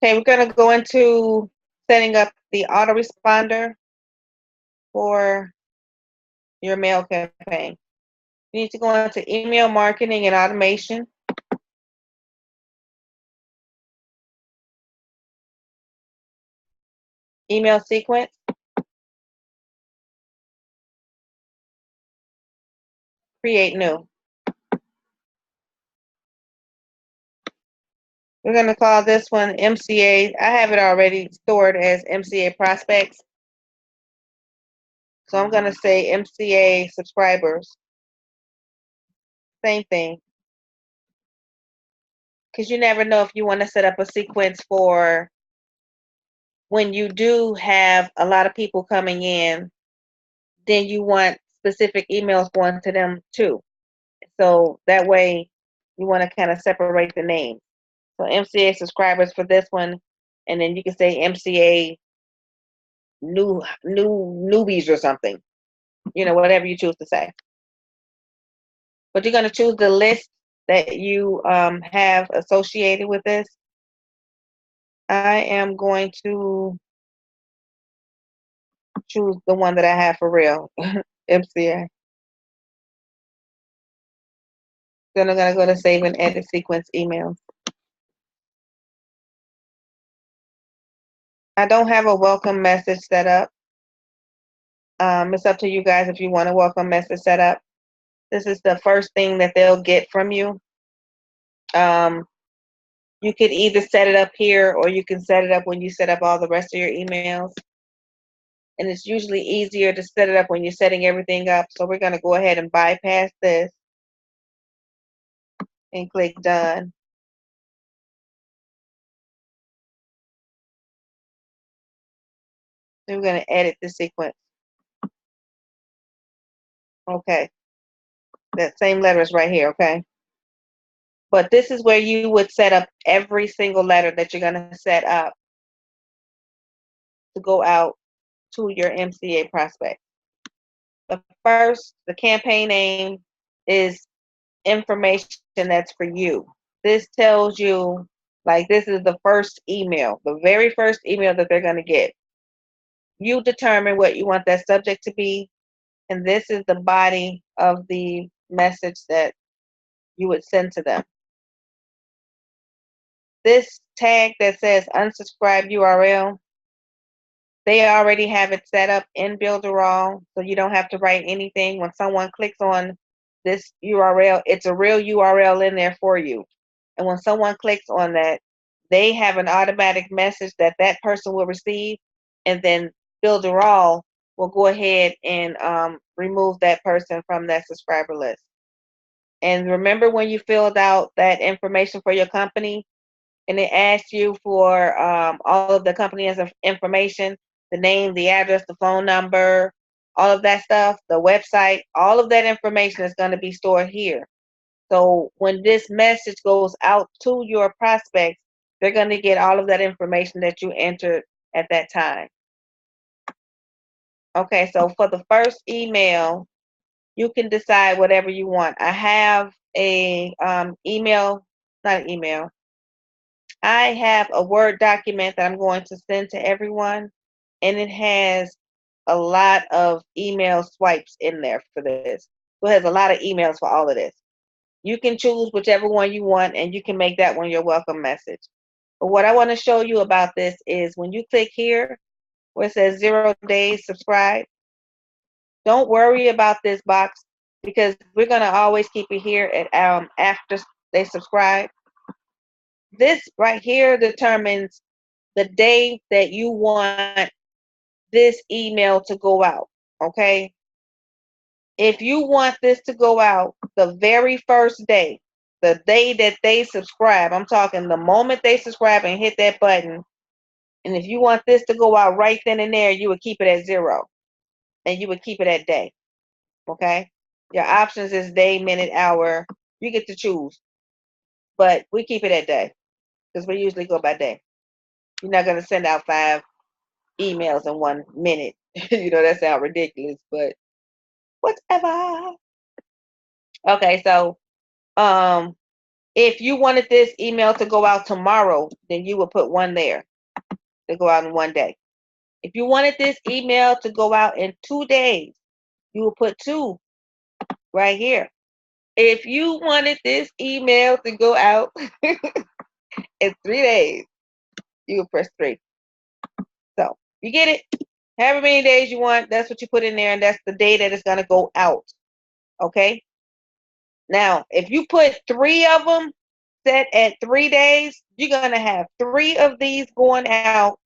Okay, we're going to go into setting up the autoresponder for your mail campaign. You need to go into email marketing and automation. Email sequence. Create new. We're going to call this one MCA. I have it already stored as MCA prospects. So I'm going to say MCA subscribers. Same thing. Because you never know if you want to set up a sequence for when you do have a lot of people coming in, then you want specific emails going to them too. So that way you want to kind of separate the names. So MCA subscribers for this one, and then you can say MCA newbies or something. Whatever you choose to say. But you're going to choose the list that you have associated with this. I am going to choose the one that I have for real, MCA. Then I'm going to go to save and edit sequence emails. I don't have a welcome message set up. It's up to you guys if you want a welcome message set up. This is the first thing that they'll get from you. You could either set it up here or you can set it up when you set up all the rest of your emails. And it's usually easier to set it up when you're setting everything up. So we're going to go ahead and bypass this and click done. Then we're going to edit the sequence. Okay. That same letter is right here, okay? But this is where you would set up every single letter that you're going to set up to go out to your MCA prospect. The campaign name is information that's for you. This tells you, like, this is the first email, the very first email that they're going to get. You determine what you want that subject to be, and this is the body of the message that you would send to them. This tag that says unsubscribe URL, they already have it set up in Builderall, so you don't have to write anything. When someone clicks on this URL, it's a real URL in there for you. And when someone clicks on that, they have an automatic message that that person will receive, and then Builderall will go ahead and remove that person from that subscriber list. And remember when you filled out that information for your company, and it asked you for all of the company's information, the name, the address, the phone number, all of that stuff, the website, all of that information is going to be stored here. So when this message goes out to your prospects, they're going to get all of that information that you entered at that time. Okay, so for the first email, you can decide whatever you want. I have a I have a Word document that I'm going to send to everyone, and it has a lot of email swipes in there for this. So it has a lot of emails for all of this. You can choose whichever one you want, and you can make that one your welcome message. But what I want to show you about this is when you click here where it says 0 days subscribe, don't worry about this box because we're going to always keep it here at after they subscribe. This right here determines the day that you want this email to go out, okay? If you want this to go out the very first day, the day that they subscribe, I'm talking the moment they subscribe and hit that button, and if you want this to go out right then and there, you would keep it at 0, and you would keep it at day, okay? Your options is day, minute, hour. You get to choose, but we keep it at day because we usually go by day. You're not going to send out 5 emails in 1 minute. That sounds ridiculous, but whatever. Okay, so If you wanted this email to go out tomorrow, then you would put one there to go out in one day. If you wanted this email to go out in 2 days, you will put 2 right here. If you wanted this email to go out in 3 days, you will press 3. So you get it? However many days you want, that's what you put in there, and that's the day that it's going to go out. Okay? Now, if you put 3 of them set at 3 days, you're going to have 3 of these going out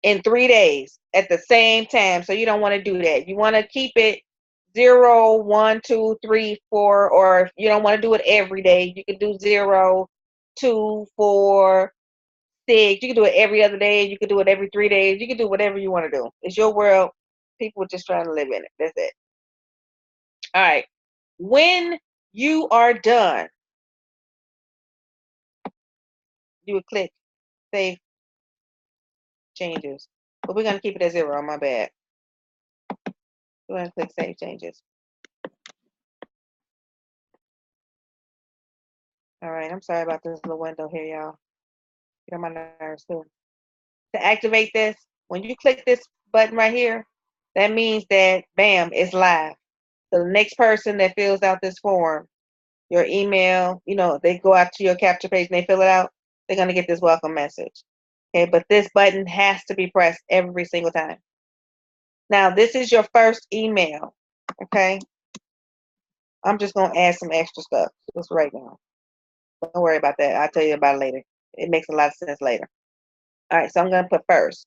in 3 days at the same time. So you don't want to do that. You want to keep it 0, 1, 2, 3, 4, or if you don't want to do it every day, you can do 0, 2, 4, 6. You can do it every other day. You can do it every 3 days. You can do whatever you want to do. It's your world. People are just trying to live in it. That's it. All right. When you are done, you would click Save Changes. But we're going to keep it at 0. My bad. We're going to click Save Changes. All right. I'm sorry about this little window here, y'all. Get on my nerves too. To activate this, when you click this button right here, that means that, bam, it's live. So the next person that fills out this form, your email, they go out to your capture page and they fill it out, they're going to get this welcome message. Okay, but this button has to be pressed every single time. Now, this is your first email. Okay, I'm just going to add some extra stuff just right now. Don't worry about that. I'll tell you about it later. It makes a lot of sense later. All right, so I'm going to put first.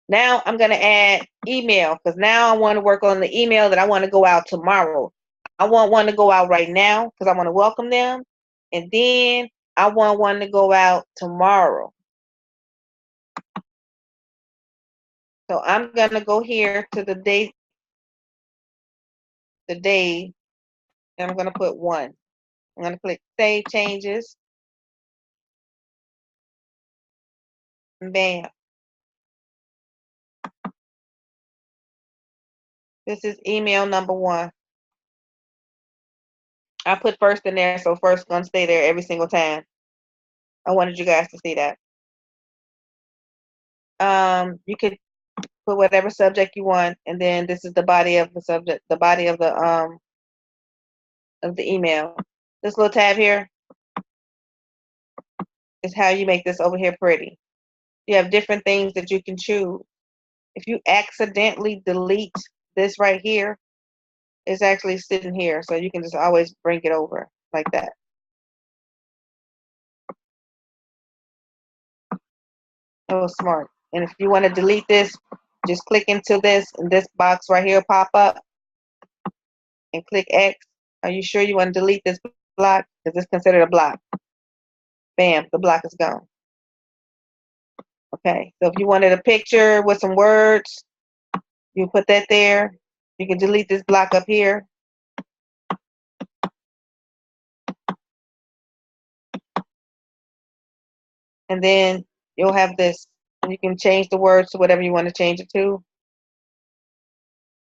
Now I'm going to add email because now I want to work on the email that I want to go out tomorrow. I want one to go out right now because I want to welcome them. And then I want one to go out tomorrow. So I'm going to go here to the day, and I'm going to put 1. I'm going to click Save Changes. And bam. This is email number 1. I put first in there, so first is going to stay there every single time. I wanted you guys to see that. You could put whatever subject you want, and then this is the body of the subject, the body of the email. This little tab here is how you make this over here pretty. You have different things that you can choose. If you accidentally delete this right here, it's actually sitting here, so you can just always bring it over like that. That was smart. And if you want to delete this, just click into this, and this box right here pop up, and click X. Are you sure you want to delete this block? Because it's considered a block. Bam, the block is gone. Okay, so if you wanted a picture with some words, you put that there. You can delete this block up here. And then you'll have this. You can change the words to whatever you want to change it to.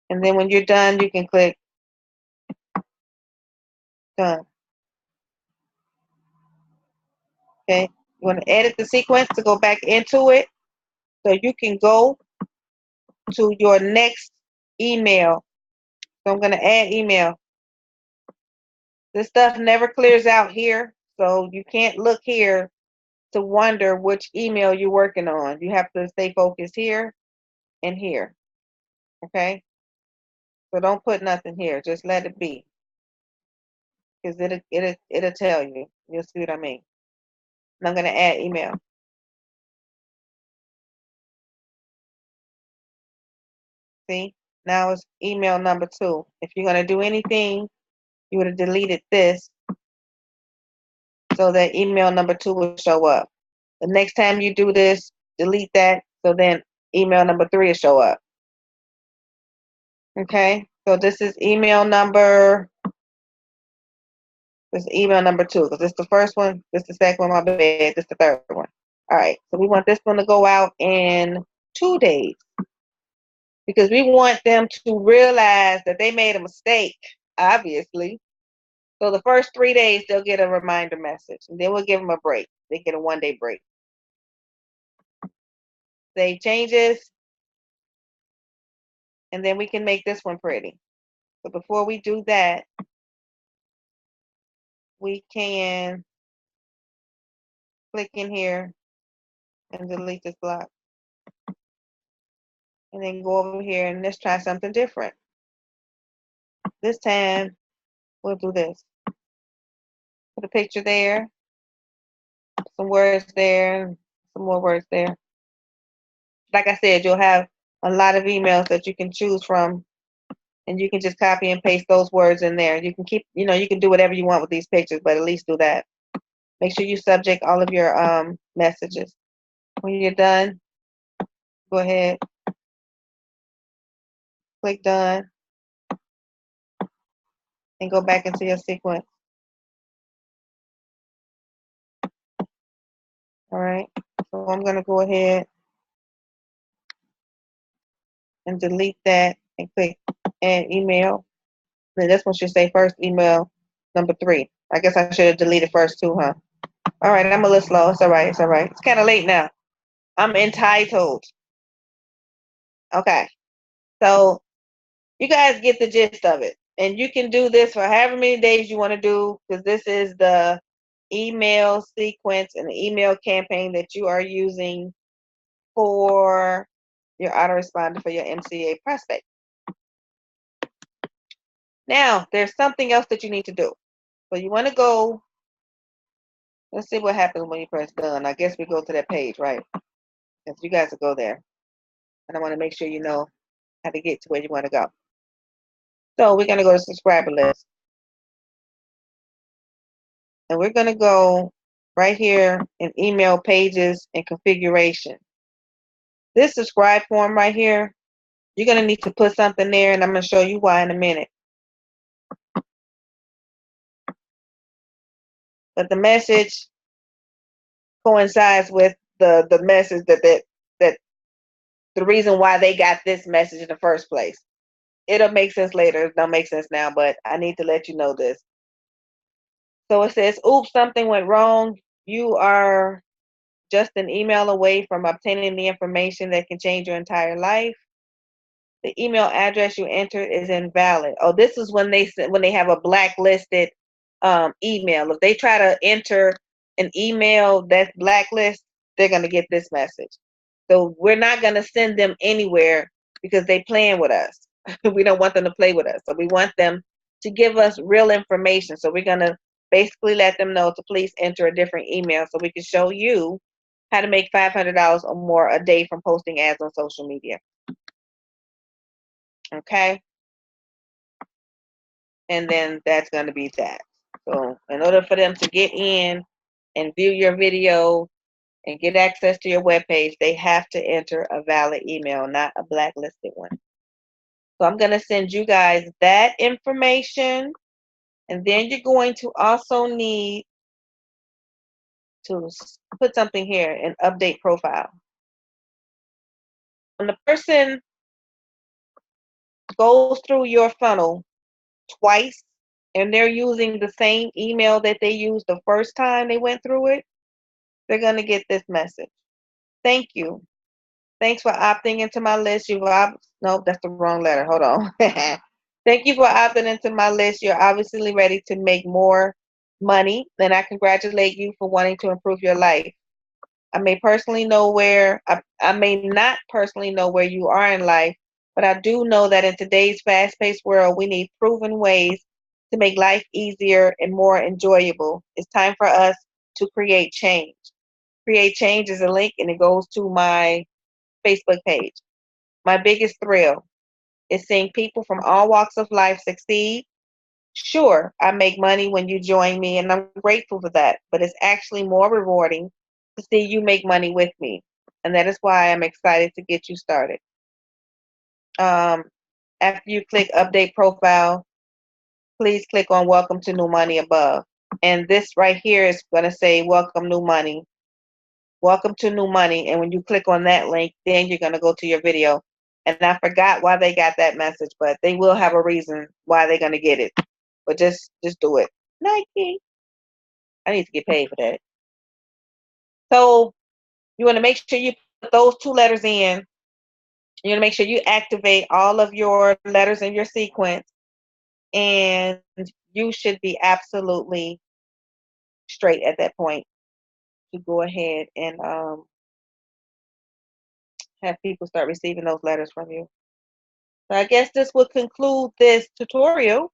And then when you're done, you can click Done. Okay, you want to edit the sequence to go back into it. So you can go to your next email. So I'm going to add email. This stuff never clears out here, so you can't look here to wonder which email you're working on. You have to stay focused here and here. Okay? So don't put nothing here. Just let it be. Because it'll tell you. You'll see what I mean. And I'm going to add email. See? Now it's email number 2. If you're going to do anything, you would have deleted this so that email number 2 will show up. The next time you do this, delete that so then email number 3 will show up. Okay? So this is email number 2 because this is the first one, this is the second one, my bad, this is the third one. All right, so we want this one to go out in 2 days because we want them to realize that they made a mistake, obviously. So the first 3 days, they'll get a reminder message, and then we'll give them a break. They get a 1-day break. Save changes, and then we can make this one pretty. But before we do that, we can click in here and delete this block. And then go over here and let's try something different. This time, we'll do this. Put a picture there, some words there, some more words there. Like I said, you'll have a lot of emails that you can choose from, and you can just copy and paste those words in there. You can keep, you can do whatever you want with these pictures, but at least do that. Make sure you subject all of your messages. When you're done, go ahead, click done, and go back into your sequence. All right, so I'm going to go ahead and delete that and click add email. Then this one should say first email number 3. I guess I should have deleted first 2, huh? All right, I'm a little slow. It's all right. It's all right. It's kind of late now. I'm entitled. Okay, so you guys get the gist of it. And you can do this for however many days you want to do, because this is the email sequence and the email campaign that you are using for your autoresponder for your MCA prospect. Now, there's something else that you need to do. So you want to go, let's see what happens when you press done. I guess we go to that page, right? Because you guys will go there. And I want to make sure you know how to get to where you want to go. So we're going to go to subscriber list. And we're going to go right here in email pages and configuration. This subscribe form right here, you're going to need to put something there, and I'm going to show you why in a minute. But the message coincides with the message that the reason why they got this message in the first place. It'll make sense later. It don't make sense now, but I need to let you know this. So it says, oops, something went wrong. You are just an email away from obtaining the information that can change your entire life. The email address you entered is invalid. Oh, this is when they have a blacklisted email. If they try to enter an email that's blacklist, they're going to get this message. So we're not going to send them anywhere because they playing with us. We don't want them to play with us. So we want them to give us real information. So we're going to basically let them know to please enter a different email so we can show you how to make $500 or more a day from posting ads on social media. Okay? And then that's going to be that. So in order for them to get in and view your video and get access to your webpage, they have to enter a valid email, not a blacklisted one. So I'm going to send you guys that information. And then you're going to also need to put something here, an update profile. When the person goes through your funnel twice and they're using the same email that they used the first time they went through it, they're going to get this message. Thank you. Thanks for opting into my list. No, that's the wrong letter. Hold on. Thank you for opting into my list. You're obviously ready to make more money, and I congratulate you for wanting to improve your life. I may not personally know where you are in life, but I do know that in today's fast-paced world, we need proven ways to make life easier and more enjoyable. It's time for us to create change. Create change is a link, and it goes to my Facebook page. My biggest thrill is seeing people from all walks of life succeed. Sure, I make money when you join me, and I'm grateful for that, but it's actually more rewarding to see you make money with me. And that is why I'm excited to get you started. After you click update profile, please click on welcome to new money above. And this right here is going to say welcome new money. Welcome to new money. And when you click on that link, then you're going to go to your video. And I forgot why they got that message, but they will have a reason why they're going to get it. But just do it. Nike. I need to get paid for that. So you want to make sure you put those two letters in. You want to make sure you activate all of your letters in your sequence, and you should be absolutely straight at that point to go ahead and have people start receiving those letters from you. So I guess this will conclude this tutorial.